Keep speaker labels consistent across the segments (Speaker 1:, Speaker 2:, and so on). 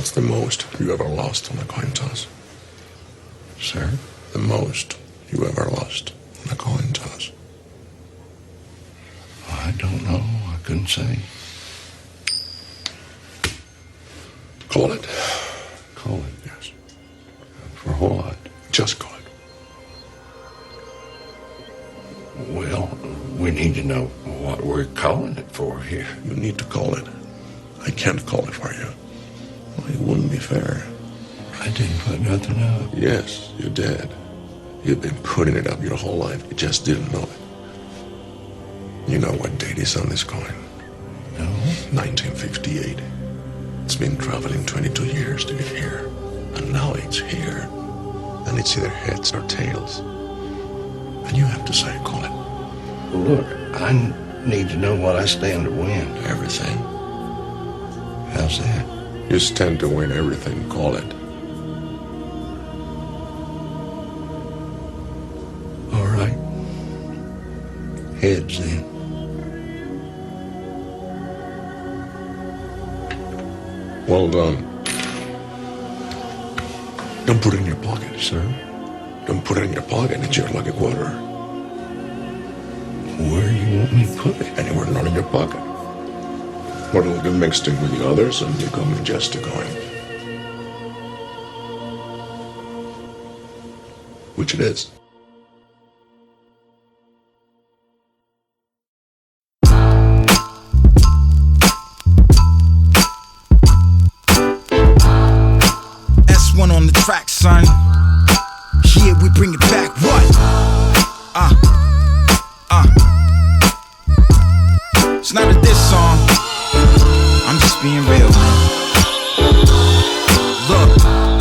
Speaker 1: What's the most you ever lost on a coin toss?
Speaker 2: Sir?
Speaker 1: The most you ever lost on a coin toss?
Speaker 2: I don't know. I couldn't say.
Speaker 1: Call it.
Speaker 2: Call it?
Speaker 1: Yes.
Speaker 2: For what?
Speaker 1: Just call it.
Speaker 2: Well, we need to know what we're calling it for here.
Speaker 1: You need to call it. I can't call it for you. Well, it wouldn't be fair.
Speaker 2: I didn't put nothing up.
Speaker 1: Yes, you did. You've been putting it up your whole life. You just didn't know it. You know what date is on this coin?
Speaker 2: No.
Speaker 1: 1958. It's been traveling 22 years to get here. And now it's here. And it's either heads or tails. And you have to say, call it.
Speaker 2: Well, look, I need to know what I stand to win.
Speaker 1: Everything.
Speaker 2: How's that?
Speaker 1: You stand to win everything, call it.
Speaker 2: All right. Heads, then.
Speaker 1: Well done. Don't put it in your pocket.
Speaker 2: Sir?
Speaker 1: Don't put it in your pocket. It's your lucky quarter.
Speaker 2: Where do you want me to put it?
Speaker 1: Anywhere not in your pocket. Or it'll get mixed in with the others and become just a coin. Which it is.
Speaker 3: S1 on the track, son. Here we bring it back. What? It's not a diss song. I'm just being real, man. Look,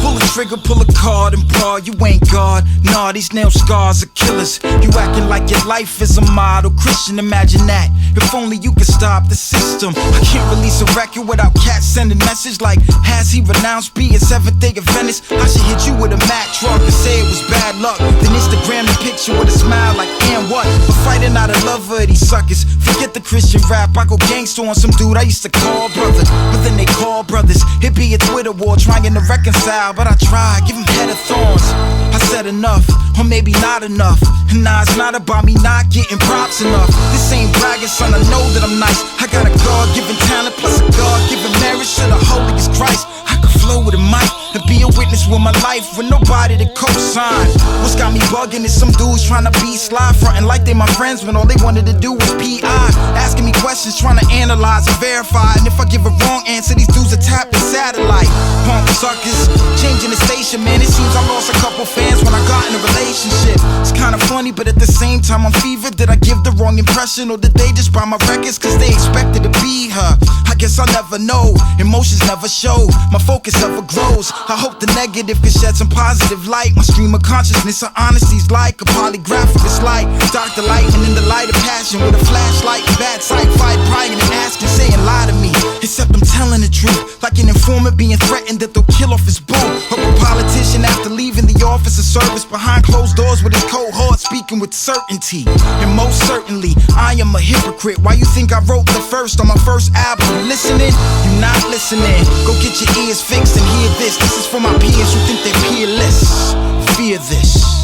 Speaker 3: pull a trigger, pull a card and brawl. You ain't God. Nah, these nail scars are killers. You acting like your life is a model. Christian, imagine that. If only you could stop the system. I can't release a record without cats sending message like, has he renounced being Seventh-day Adventist? I should hit you with a Mack truck and say it was bad luck. Then Instagram the picture with a smile like, and what? But fighting out of love for these suckers. Forget the Christian rap. I go gangster on some dude I used to call brother. But then they call brothers. It be a Twitter war trying to reconcile. But I try, give him head of thorns. I said enough, or maybe not enough. And nah, it's not about me not getting props enough. This ain't bragging, son, I know that I'm nice. I got a God-given talent plus a God-given marriage to the holiest Christ. I could flow with a mic and be a witness with my life with nobody to co-sign. What's got me bugging is some dudes trying to be sly, frontin' like they my friends when all they wanted to do was PI. Asking me questions, trying to analyze and verify. And if I give a wrong answer, these dudes are tapping satellite. Punk suckers, changing the station, man. It seems I lost a couple fans when I got in a relationship. It's kinda funny, but at the same time I'm fevered. Did I give the wrong impression, or did they just buy my records cause they expected to be her? I guess I'll never know. Emotions never show, my focus never grows. I hope the negative can shed some positive light. My stream of consciousness of honesty's like a polygraphic. It's like Dr. Lightning in the light of passion with a flashlight and bad sight. Fight prying and asking, saying lie to me. Except I'm telling the truth, like an informant being threatened that they'll kill off his boo. Or a politician after leaving the office of service behind closed doors with his cohort speaking with certainty. And most certainly, I am a hypocrite. Why you think I wrote the first on my first album? You listening? You not listening. Go get your ears fixed and hear this. This is for my peers who think they're peerless. Fear this.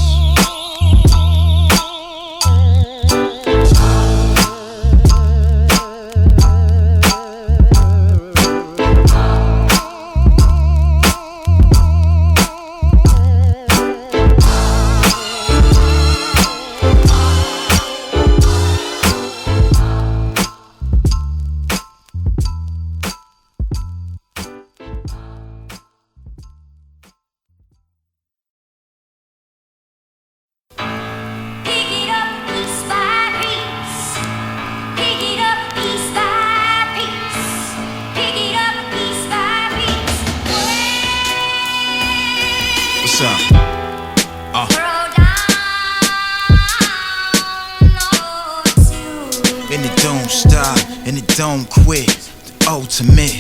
Speaker 3: And it don't stop, and it don't quit. The ultimate,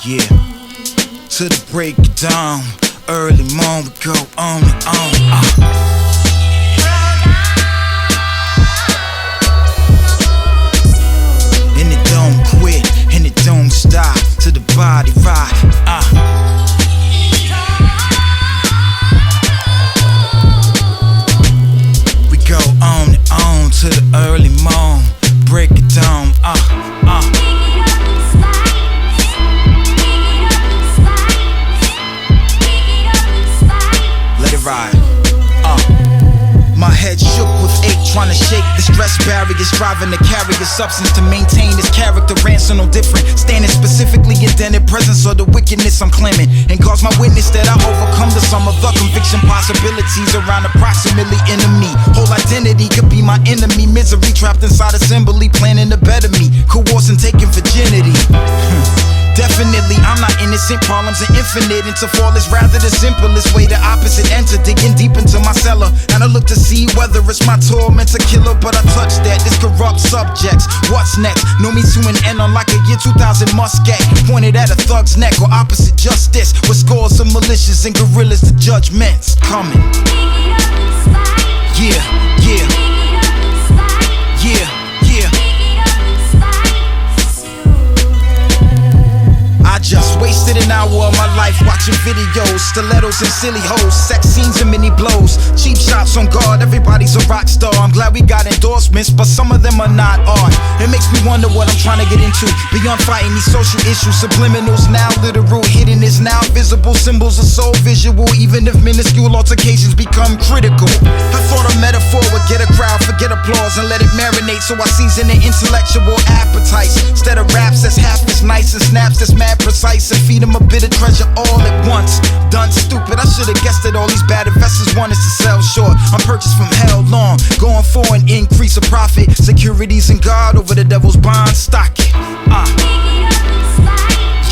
Speaker 3: yeah. To the break of dawn, early morn, we go on and on. trying to shake the stress barriers, striving to carry a substance to maintain his character. Ransom no different, standing specifically in the presence of the wickedness I'm claiming, and cause my witness that I overcome the sum of the conviction possibilities around approximately enemy. Whole identity could be my enemy, misery trapped inside assembly, planning to better me, coercing, taking virginity. Definitely, I'm not innocent, problems are infinite. Into fall is rather the simplest way, the opposite enter, digging deep into my cellar. And I look to see whether it's my torment to killer, but I touch that, this corrupt subjects. What's next? Know me to an end on like a year 2000 musket, pointed at a thug's neck, or opposite justice, with scores of malicious and gorillas, the judgment's coming. Yeah, yeah, yeah, yeah. I just wasted an hour of my life watching videos, stilettos and silly hoes, sex scenes and many blows, cheap shots on guard, everybody's a rock star. I'm glad we got endorsements, but some of them are not art. It makes me wonder what I'm trying to get into, beyond fighting these social issues. Subliminals now literal, hidden is now visible, symbols are so visual, even if minuscule altercations become critical. I thought a metaphor would get a crowd, forget applause and let it marinate, so I season the intellectual appetites, instead of raps that's half as nice and snaps that's mad precise, and feed them a bit of treasure all at once. Done stupid, I should've guessed that all these bad investors want us to sell short. I'm purchased from hell long, going for an increase of profit, securities and God over the devil's bond, stock it.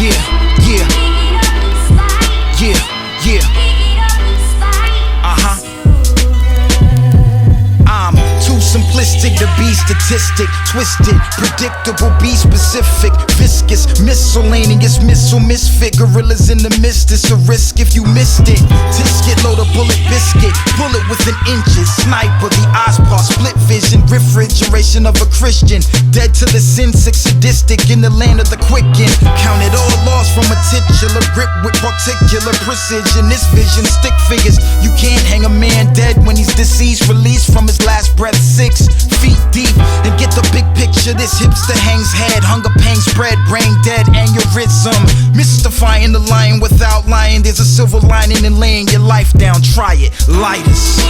Speaker 3: Yeah, yeah, yeah, yeah. I'm too simplistic to be statistic, twisted, predictable, be specific, viscous, miscellaneous, missile, misfit, gorillas in the mist, it's a risk if you missed it. Tisket, load a bullet biscuit, bullet within inches, sniper, the eyes part, split vision, refrigeration of a Christian, dead to the sin, sick, sadistic, in the land of the quicken, counted all lost from a titular grip with particular precision, this vision, stick figures, you can't hang a man dead when he's deceased, released from his last breath, 6 feet deep, and get the big picture, this hipster hangs head, hunger pain spread, brain dead, aneurysm, mystifying the lion without lying, there's a silver lining in laying your life down, try it, lighters.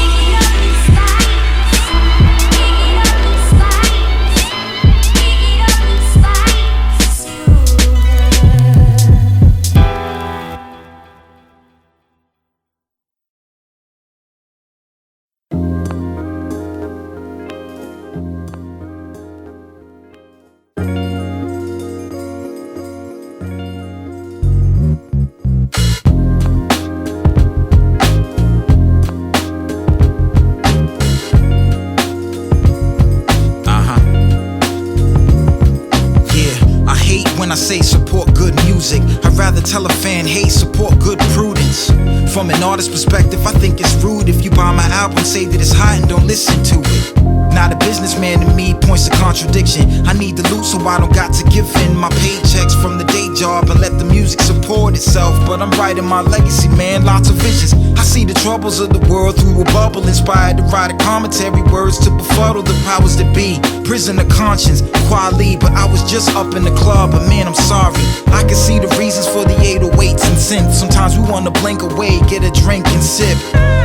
Speaker 3: When I say support good music, I'd rather tell a fan, hey, support good prudence. From an artist's perspective, I think it's rude if you buy my album, say that it's hot and don't listen to it. Not a businessman to me points to contradiction. I need the loot so I don't got to give in my paychecks from the day job and let the music support itself. But I'm writing my legacy, man, lots of visions. I see the troubles of the world through a bubble, inspired to write a commentary, words to befuddle the powers that be. Prison of conscience, quali, but I was just up in the club, but man, I'm sorry. I can see the reasons for the 808s and synth. Sometimes we wanna blink away, get a drink and sip.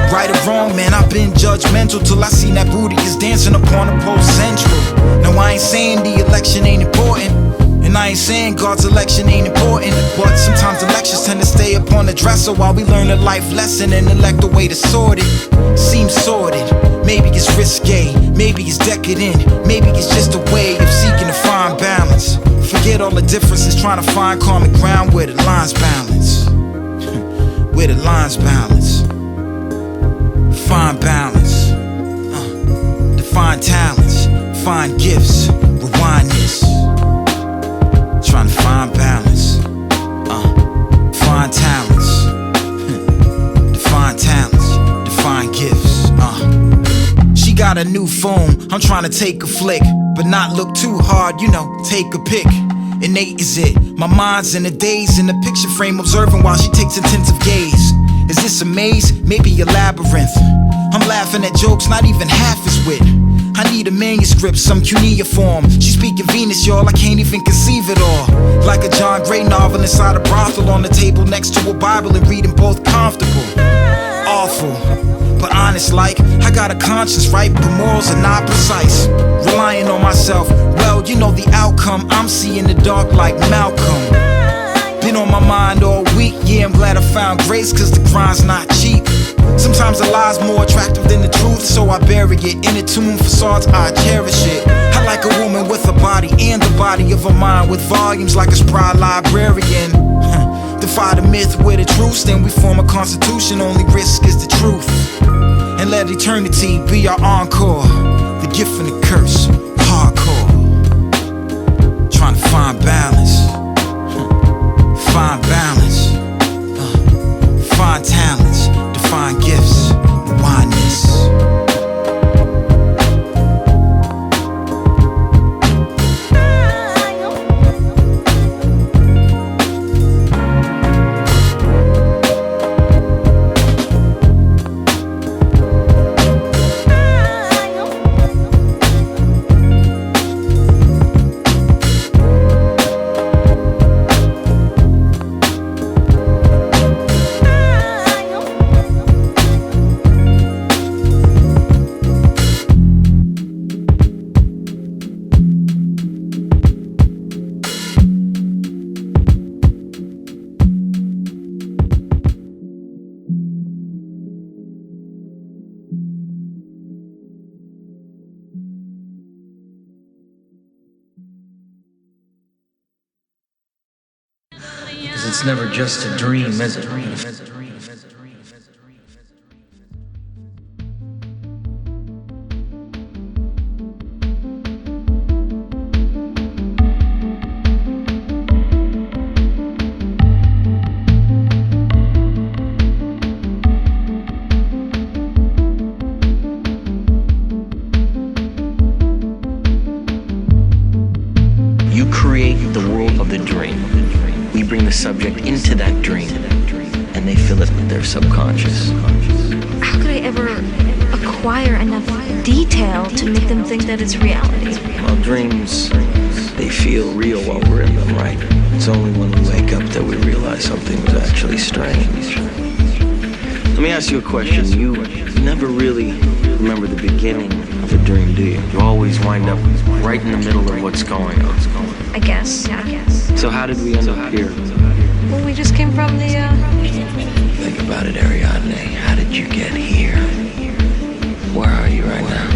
Speaker 3: Right or wrong, man, I've been judgmental till I seen that booty is dancing upon a pole central. Now I ain't saying the election ain't important, and I ain't saying God's election ain't important, but sometimes the lectures tend to stay up on the dresser while we learn a life lesson and elect a way to sort it. Seems sorted, maybe it's risque, maybe it's decadent, maybe it's just a way of seeking to find balance. Forget all the differences, trying to find common ground where the lines balance. Where the lines balance. Find balance, define talents, find gifts, rewind this. Trying to find balance, find talents, define talents, define gifts. She got a new phone, I'm trying to take a flick, but not look too hard, you know, take a pic. Innate is it, my mind's in a daze, in the picture frame observing while she takes intensive gaze. Is this a maze? Maybe a labyrinth. I'm laughing at jokes, not even half as wit. I need a manuscript, some cuneiform. She's speaking Venus, y'all, I can't even conceive it all. Like a John Gray novel inside a brothel, on the table next to a Bible and reading both comfortable. Awful. but honest like. I got a conscience, right, but morals are not precise. Relying on myself, well, you know the outcome. I'm seeing the dark like Malcolm. Been on my mind all week, yeah, I'm glad I found grace, cause the grind's not cheap. Sometimes the lie's more attractive than the truth, so I bury it. In a tomb facades, I cherish it. I like a woman with a body and the body of a mind, with volumes like a spry librarian. Defy the myth with the truth, then we form a constitution, only risk is the truth. And let eternity be our encore, the gift and the curse, hardcore. Trying to find balance. Find balance, find talents, define gifts, wineness.
Speaker 4: It's never just a dream, is it? You create the world of the dream. We bring the subject into that dream, and they fill it with their subconscious.
Speaker 5: How could I ever acquire enough detail to make them think that it's reality?
Speaker 4: Well, dreams, they feel real while we're in them, right? It's only when we wake up that we realize something was actually strange. Let me ask you a question. You never really remember the beginning of a dream, do you? You always wind up right in the middle of what's going on.
Speaker 5: I guess, yeah.
Speaker 4: So how did we end up here?
Speaker 5: Well, we just came from the,
Speaker 4: Think about it, Ariadne. How did you get here? Where are you right now?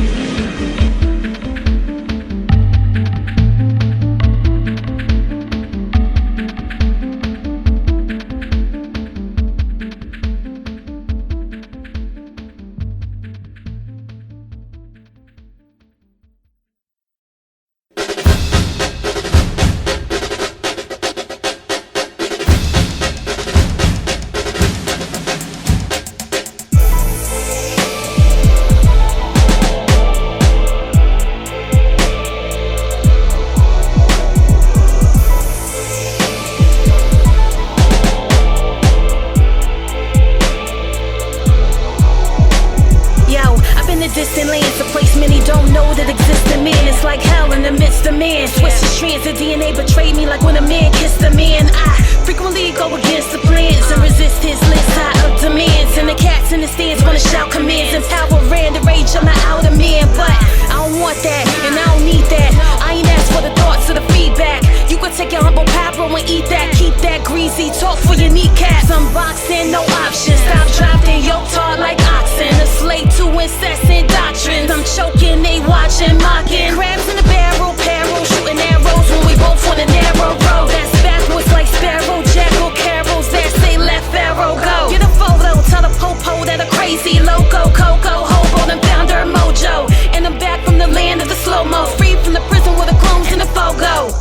Speaker 6: Distant lands, a place many don't know that exists in man. It's like hell in the midst of man. Switch the strands, the DNA betrayed me like when a man kissed a man. I frequently go against the plans and resist his list high of demands. And the cats in the stands wanna shout commands and power ran the rage on the outer man. But I don't want that, and I don't need that. I ain't asked for the thoughts or the feedback. You could take your humble papa and eat that. Keep that greasy talk for your kneecaps. Unboxing, no options. Stop dropping your tart like oxen. A slave to incessant doctrines. I'm choking, they watching, mocking. Crabs in the barrel, peril, shooting arrows when we both on a narrow road. That's backwards like sparrow, jackal carols that say let Pharaoh go. Get a photo, tell the popo that a crazy loco, coco, hobo, and found her mojo. And I'm back from the land of the slow-mo, free from the prison where the clones and the fogo.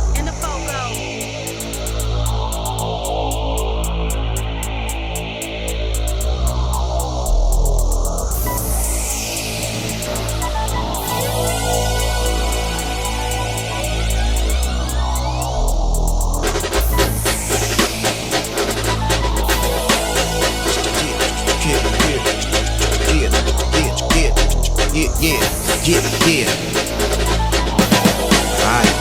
Speaker 3: Yeah. Alright.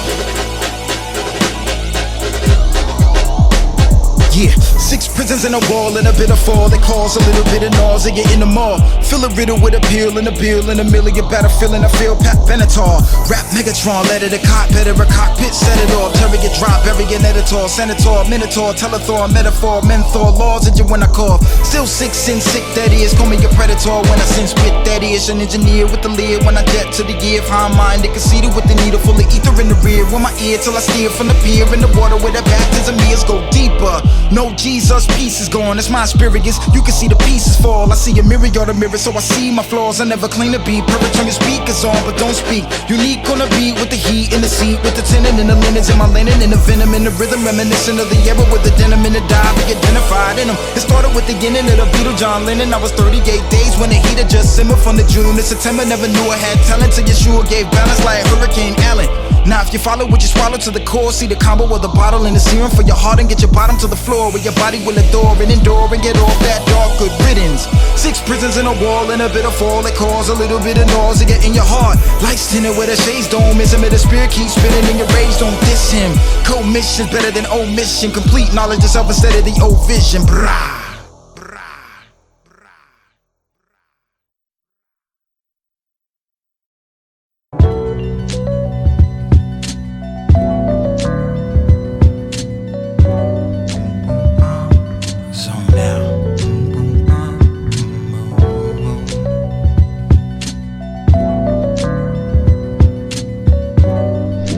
Speaker 3: Yeah, 6 prisons and a wall and a bit of fall that cause a little bit of nausea in the mall. Fill a riddle with a pill and a bill and a million battlefield and I feel Pat Benatar. Rap Megatron, let it a cop, better a cockpit, set it off. Terry get drop, bury an editor, senator, minotaur, telethor, metaphor, menthor, laws at you when I call. Still 6 and sick, that is, call me a predator when I send spit, that is. An engineer with the lid when I jet to the gear. High mind, they conceited with the needle full of ether in the rear. With my ear till I steer from the pier in the water where the baptism is. Go deeper. No Jesus, peace is gone. That's my asparagus. You can see the pieces fall. I see a mirror, you're the mirror, so I see my flaws. I never claim to be perfect. Turn your speakers on, but don't speak. Unique on the beat with the heat in the seat, with the tenon and the linens in my linen and the venom in the rhythm, reminiscent of the era with the denim in the dye. Be identified in them. It started with the beginning of the Beatle, John Lennon. I was 38 days when the heat had just simmered from the June to September. Never knew I had talent till Yeshua gave balance like Hurricane Allen. Now if you follow what you swallow to the core, see the combo of the bottle and the serum for your heart and get your bottom to the floor where your body will adore and endure and get off that dark good riddance. 6 prisons in a wall and a bit of fall that cause a little bit of nausea in your heart. Lights tinted where the shades don't miss him and the spirit keeps spinning in your rage, don't diss him. Commission's better than omission, complete knowledge of self instead of the old vision. Brah.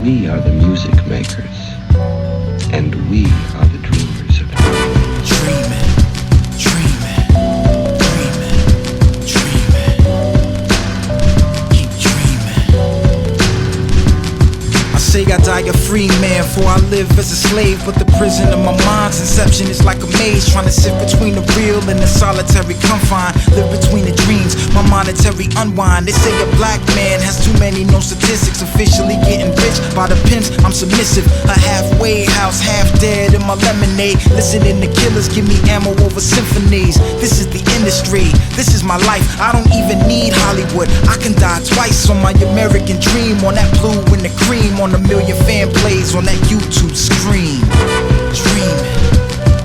Speaker 4: We are the music makers, and we are the dreamers of
Speaker 3: Dreaming, dreaming, dreaming, dreaming. Keep dreaming. I say I die a free man, for I live as a slave. But the prison of my mind's inception is like a maze, trying to sift between the real and the solitary confine. Live between the dreams, my monetary unwind. They say a black man has too many known statistics, officially getting rich by the pimps. I'm submissive, a halfway house, half dead in my lemonade. Listening to killers give me ammo over symphonies. This is the industry, this is my life. I don't even need Hollywood, I can die twice on my American dream. On that blue and the cream, on a million fan plays on that YouTube screen. Dreaming,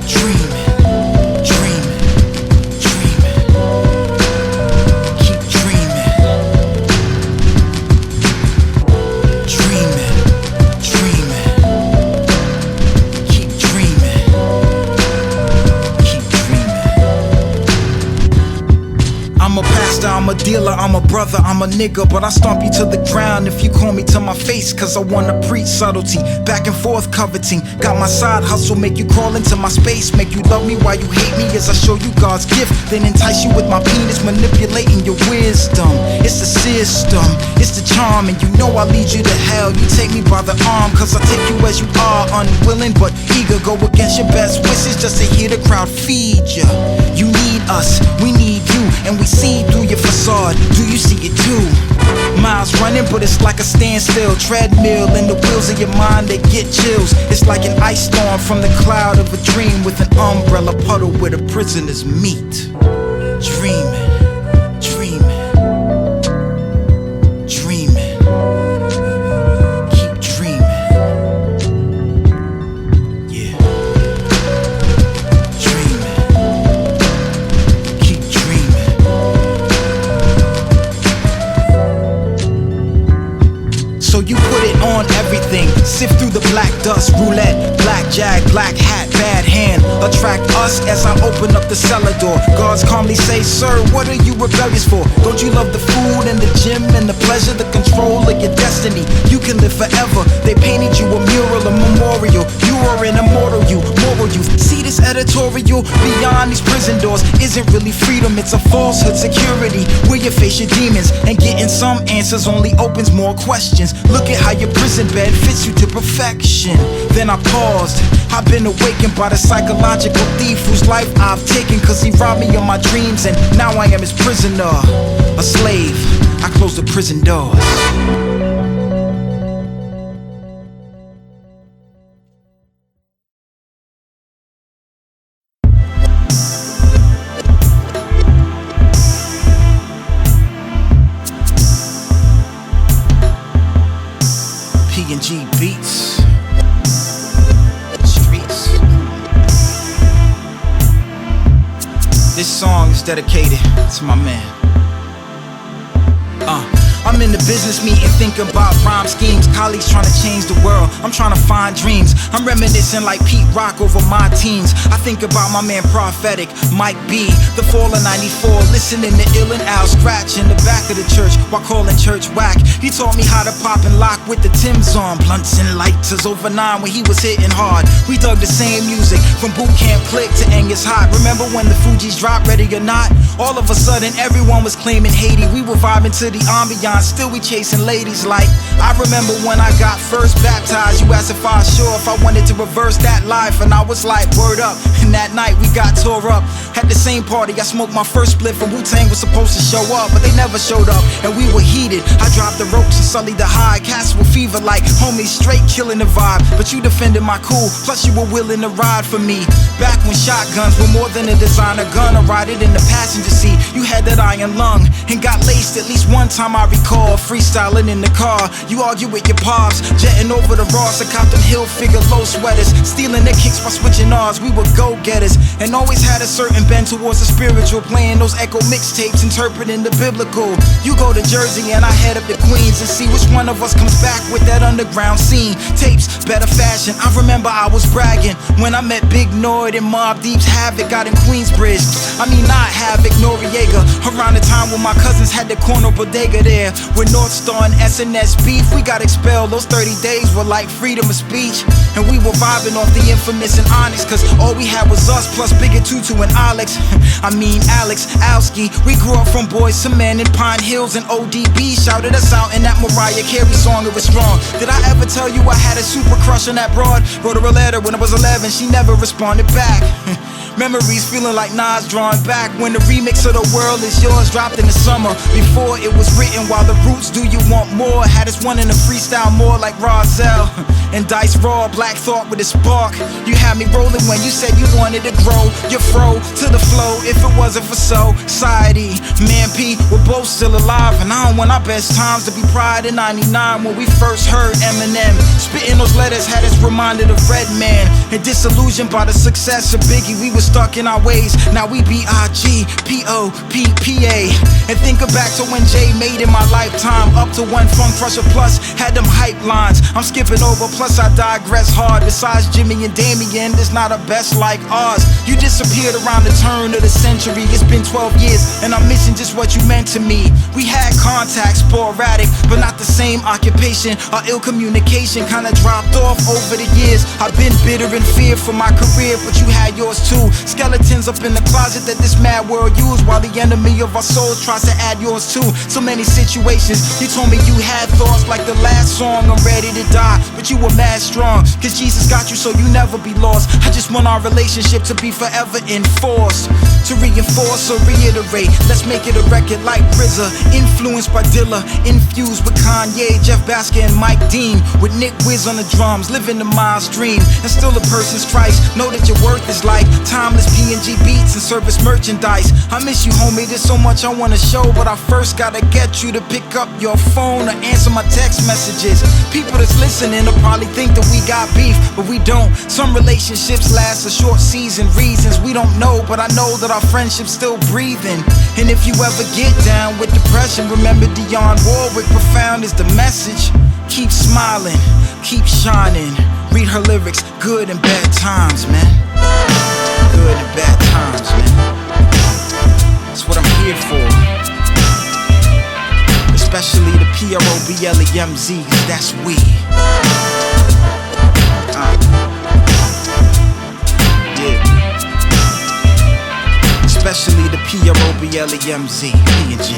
Speaker 3: dreaming, dreaming, dreaming. Keep dreaming. Dreaming, dreaming. Keep dreaming. Keep dreaming. I'm a pastor, I'm a dealer, I'm a brother, I'm a nigga, but I stomp you to the ground if you call me to my face, cause I wanna preach subtlety, back and forth coveting. Got my side hustle, make you crawl into my space, make you love me while you hate me as I show you God's gift, then entice you with my penis, manipulating your wisdom. It's the system, it's the charm, and you know I lead you to hell. You take me by the arm, cause I take you as you are, unwilling but eager, go against your best wishes just to hear the crowd feed ya. You need us, we need you, and we see through your facade. Do you see it too? Miles running, but it's like a standstill treadmill, and the wheels of your mind, they get chills. It's like an ice storm from the cloud of a dream, with an umbrella puddle where the prisoners meet. Dreaming, dreaming, dreaming. Keep dreaming. Yeah. Dreaming. Keep dreaming. So you put it on everything, sift through the black dust, roulette, blackjack, black hat, bad hand. Attract us as I open up the cellar door. Guards calmly say, sir, what are you rebellious for? Don't you love the food and the gym and the pleasure, the control of your destiny? You can live forever. They painted you a mural, a memorial. You are an immortal you, moral youth. See this editorial? Beyond these prison doors isn't really freedom, it's a falsehood security, where you face your demons, and getting some answers only opens more questions. Look at how your prison bed fits you to perfection. Then I paused. I've been awakened by the psychological thief whose life I've taken, cause he robbed me of my dreams, and now I am his prisoner. A slave, I close the prison doors. PNG Beats. Streets. dedicated to my man. I'm in the business meeting thinking about rhyme schemes. Colleagues trying to change the world, I'm trying to find dreams. I'm reminiscing like Pete Rock over my teens. I think about my man Prophetic, Mike B, the fall of 94. Listening to Ill and Al scratch in the back of the church while calling church whack. He taught me how to pop and lock with the Timbs on. Blunts and lighters over 9 when he was hitting hard. We dug the same music from Boot Camp Click to Angus Hot. Remember when the Fugees dropped Ready or Not? All of a sudden everyone was claiming Haiti. We were vibing to the ambiance. Still we chasing ladies like I remember when I got first baptized. You asked if I was sure if I wanted to reverse that life, and I was like, word up. And that night we got tore up. At the same party I smoked my first spliff, and Wu-Tang was supposed to show up, but they never showed up, and we were heated. I dropped the ropes and sullied the high. Cats with fever like homies straight killing the vibe. But you defended my cool, plus you were willing to ride for me. Back when shotguns were more than a designer gun. I ride it in the passenger seat. You had that iron lung and got laced at least one time I recall. Freestyling in the car, you argue with your pops. Jetting over the Ross, I caught them Hilfiger low sweaters. Stealing their kicks by switching ours, we were go-getters. And always had a certain bend towards the spiritual. Playing those echo mixtapes, interpreting the biblical. You go to Jersey and I head up to Queens and see which one of us comes back with that underground scene. Tapes, better fashion, I remember I was bragging when I met Big Noyd and Mobb Deep's Havoc out in Queensbridge. I mean not Havoc, Noriega. Around the time when my cousins had the corner bodega there. With North Star and SNS beef, we got expelled. Those 30 days were like freedom of speech. And we were vibing off the infamous and Onyx, cause all we had was us plus Bigger Tutu and Alex. I mean Alex Alski. We grew up from Boys to Men in Pine Hills, and ODB shouted us out in that Mariah Carey song, It Was Strong. Did I ever tell you I had a super crush on that broad? Wrote her a letter when I was 11, she never responded back. Memories feeling like Nas drawing back when the remix of The World Is Yours dropped in the summer. Before it was written, while the Roots Do You Want More had us one in a freestyle more like Rozelle and Dice Raw, Black Thought with a spark. You had me rolling when you said you wanted to grow your fro to the flow. If it wasn't for society, man P, we're both still alive, and I don't want our best times to be prior to 99 when we first heard Eminem. Spitting those letters had us reminded of Redman and disillusioned by the success of Biggie. We were stuck in our ways, now we B-I-G-P-O-P-P-A. And think back to when Jay made in my lifetime. Up to one Funk Crusher plus had them hype lines. I'm skipping over, plus I digress hard. Besides Jimmy and Damien, there's not a best like ours. You disappeared around the turn of the century. It's been 12 years and I'm missing just what you meant to me. We had contact, sporadic, but not the same occupation. Our ill communication kinda dropped off over the years. I've been bitter and feared for my career, but you had yours too. Skeletons up in the closet that this mad world used, while the enemy of our souls tries to add yours too. So many situations, you told me you had thoughts like the last song, I'm ready to die, but you were mad strong, cause Jesus got you so you never be lost. I just want our relationship to be forever enforced. To reinforce or reiterate, let's make it a record like RZA, influenced by Dilla, infused with Kanye, Jeff Basker and Mike Dean, with Nick Wiz on the drums, living the Miles dream, and still a person's Christ. Know that your worth is like timeless PNG beats and service merchandise. I miss you, homie, there's so much I wanna show, but I first gotta get you to pick up your phone or answer my text messages. People that's listening will probably think that we got beef, but we don't. Some relationships last a short season, reasons we don't know, but I know that our friendship's still breathing. And if you ever get down with depression, remember Dionne Warwick, profound is the message. Keep smiling, keep shining. Read her lyrics, good and bad times, man. Good and bad times, man. That's what I'm here for. Especially the PROBLEMZ, that's we. Yeah. Especially the PROBLEMZ, PNG.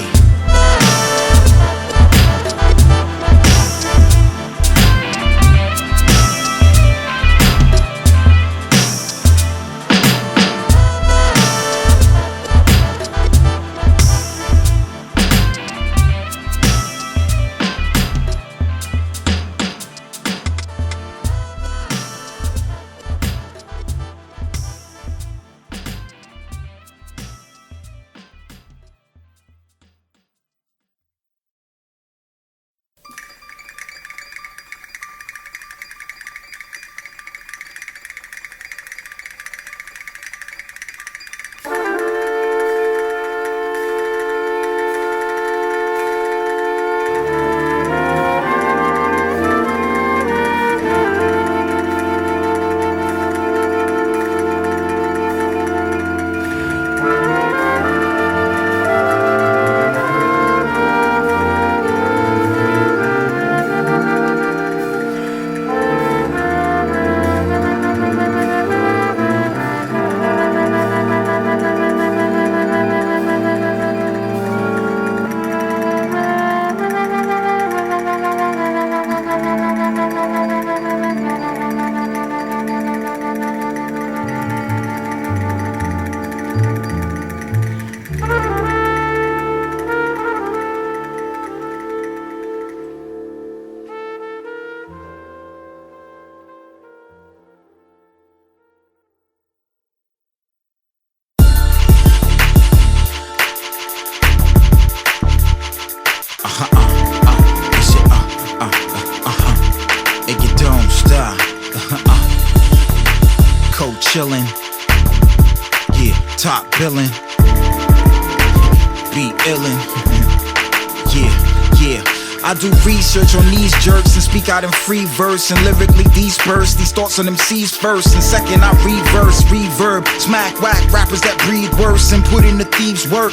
Speaker 3: chillin'. Yeah, top billin'. Be illin'. Yeah. I do research on these jerks and speak out in free verse and lyrically disperse these thoughts on them C's first and second. I reverse, reverb, smack whack rappers that breathe worse and put in the thieves' work.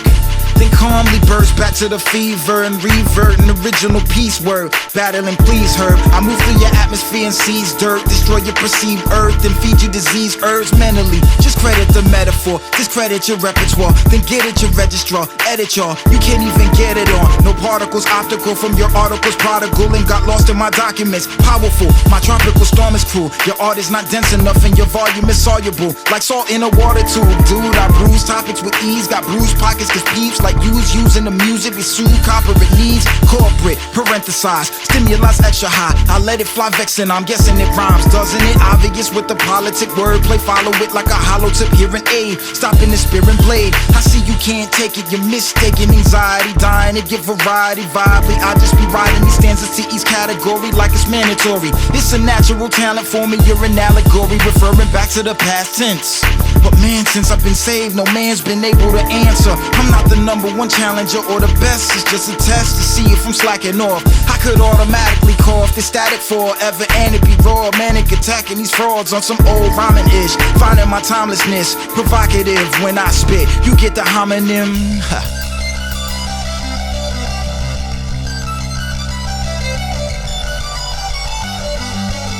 Speaker 3: Then calmly burst back to the fever and revert an original piece word. Battling please herb. I move through your atmosphere and seize dirt, destroy your perceived earth and feed you disease herbs mentally. Just credit the metaphor, discredit your repertoire, then get it your registrar, edit y'all. You can't even get it on. No particles optical from your articles prodigal and got lost in my documents. Powerful, my tropical storm is cruel. Your art is not dense enough and your volume is soluble like salt in a water tube. Dude, I bruise topics with ease, got bruised pockets cause peeps like you's using the music, we soon copper it needs corporate, parenthesize, stimulus extra high. I let it fly vexing, I'm guessing it rhymes. Doesn't it obvious with the politic wordplay? Follow it like a hollow tip hearing aid, stopping the spearing blade. I see you can't take it, you're mistaken. Anxiety, dying to get variety, vibely. I just be writing these stanzas to each category like it's mandatory. It's a natural talent for me, you're an allegory, referring back to the past tense. But man, since I've been saved, no man's been able to answer. I'm not the number one challenger or the best, it's just a test to see if I'm slacking off. I could automatically cough this static forever and it be raw. Manic attacking these frauds on some old rhyming-ish, finding my timelessness provocative when I spit. You get the homonym.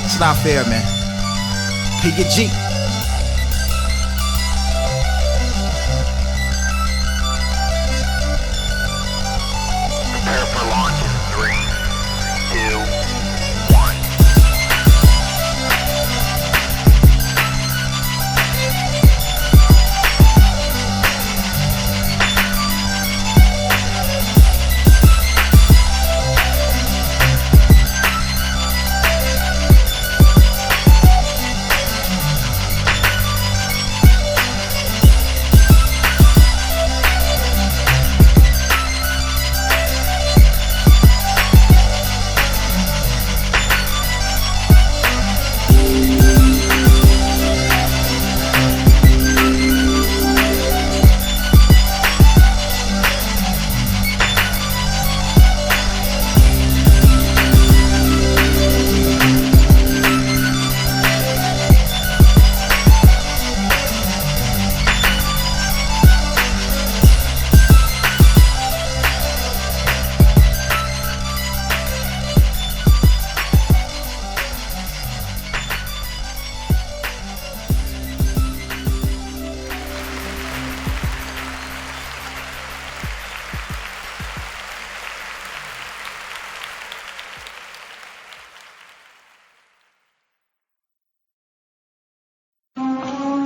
Speaker 3: It's not fair, man. PNG.
Speaker 7: Prepare for launch in 3, 2, 1.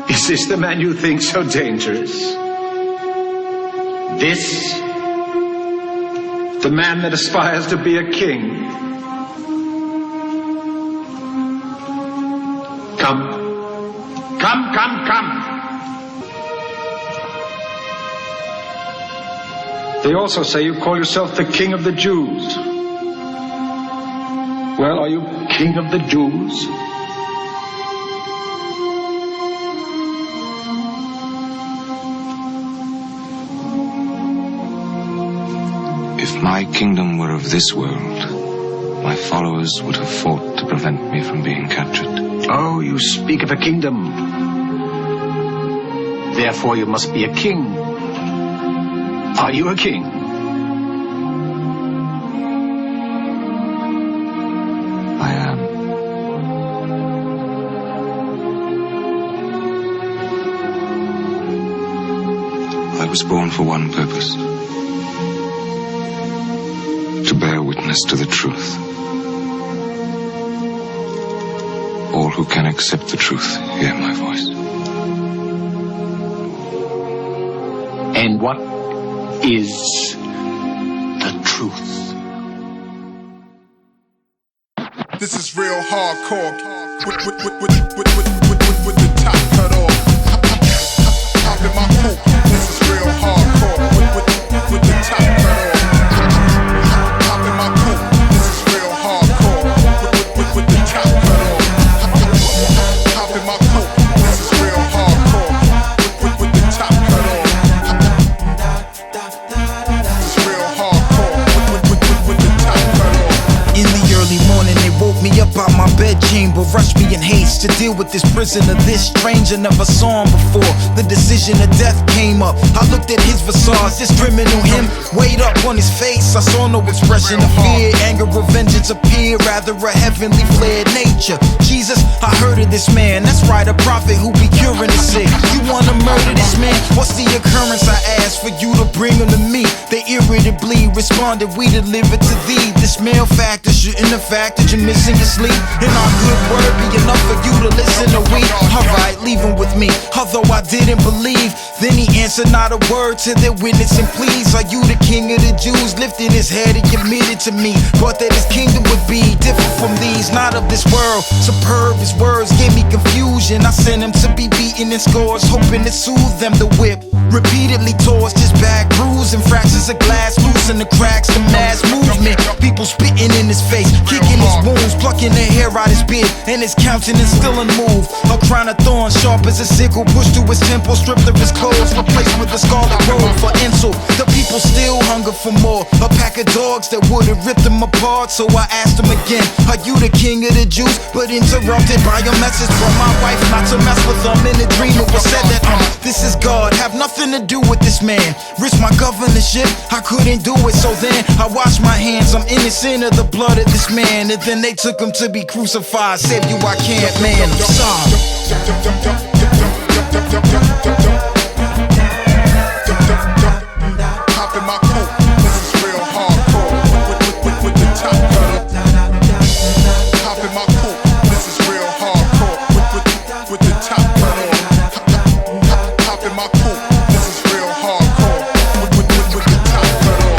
Speaker 8: Is this the man you think so dangerous? This? The man that aspires to be a king? Come. They also say you call yourself the King of the Jews. Well, are you King of the Jews?
Speaker 9: If my kingdom were of this world, my followers would have fought to prevent me from being captured.
Speaker 8: Oh, you speak of a kingdom. Therefore you must be a king. Are you a king?
Speaker 9: I am. I was born for one purpose. To bear witness to the truth. All who can accept the truth hear my voice.
Speaker 8: And what is the truth?
Speaker 10: This is real hardcore with the top cut off. Hop in my coupe. This is real hardcore with the top cut off. Hop in my coupe. This is real hardcore with the top cut off. Hop in my coupe. This is real
Speaker 3: bedchamber, rushed me in haste to deal with this prisoner, this stranger, never saw him before. The decision of death came up. I looked at his visage, this criminal him, weighed up on his face. I saw no expression of fear, anger or vengeance appear, rather a heavenly flared nature. Jesus, I heard of this man, that's right, a prophet who be curing the sick. You wanna murder this man? What's the occurrence? I asked for you to bring him to me. They irritably responded, we delivered to thee. This male factor shouldn't the fact that you're missing your sleep. And our good word be enough for you to listen to we. Alright, leave him with me, although I didn't believe. Then he answered not a word to their witness and please. Are you the king of the Jews? Lifting his head and committed to me. Thought that his kingdom would be different from these, not of this world. Superb, his words gave me confusion. I sent him to be beaten in scores, hoping to soothe them. The whip repeatedly tossed his back, bruised and fractures of glass loose in the cracks. The mass movement, people spitting in his face, kicking his wounds, plucking the hair out his beard, and his countenance still unmoved. A crown of thorns sharp as a sickle pushed to his temple, stripped of his clothes, replaced with a scarlet robe for insult. The people still hunger for more, a pack of dogs that would have ripped them apart. So I asked him again, are you the king of the Jews? But interrupted by a message from my wife not to mess with them. In a dream it was said that this is God, have nothing to do with this man. Risk my governorship, I couldn't do it. So then I washed my hands, I'm innocent of the blood of this man. And then they took him to be crucified. Save you I can't, man, I'm sorry.
Speaker 10: Hop in my coupe, this is real hardcore. With the top cut up. Hop in my coupe, this is real hardcore. With the top cut off. Hop in my coupe, this is real hardcore. With the top cut off.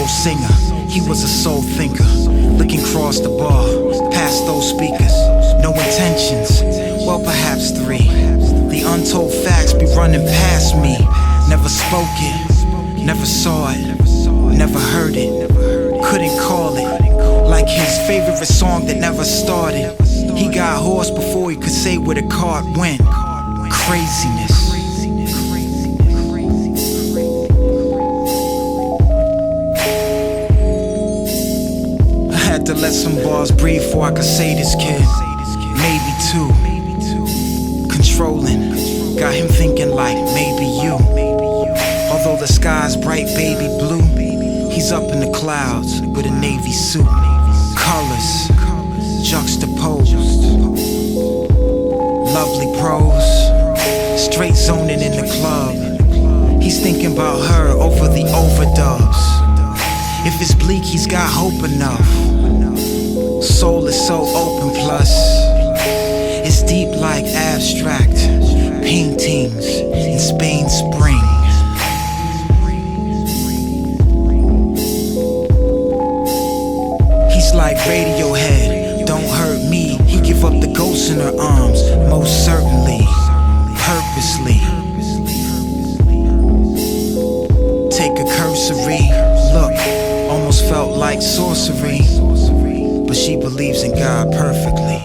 Speaker 3: Singer, he was a soul thinker, looking across the bar, past those speakers, no intentions, well perhaps three. The untold facts be running past me. Never spoke it, never saw it, never heard it, couldn't call it. Like his favorite song that never started. He got hoarse before he could say where the card went. Craziness. To let some bars breathe before I could say this, kid. Maybe two. Controlling, got him thinking like maybe you. Although the sky's bright baby blue, he's up in the clouds with a navy suit. Colors juxtaposed, lovely prose, straight zoning in the club. He's thinking about her over the overdubs. If it's bleak, he's got hope enough. Soul is so open, plus it's deep like abstract paintings in Spain spring. He's like Radiohead, don't hurt me. He give up the ghosts in her arms, most certainly, purposely. Take a cursory look, almost felt like sorcery. But she believes in God perfectly.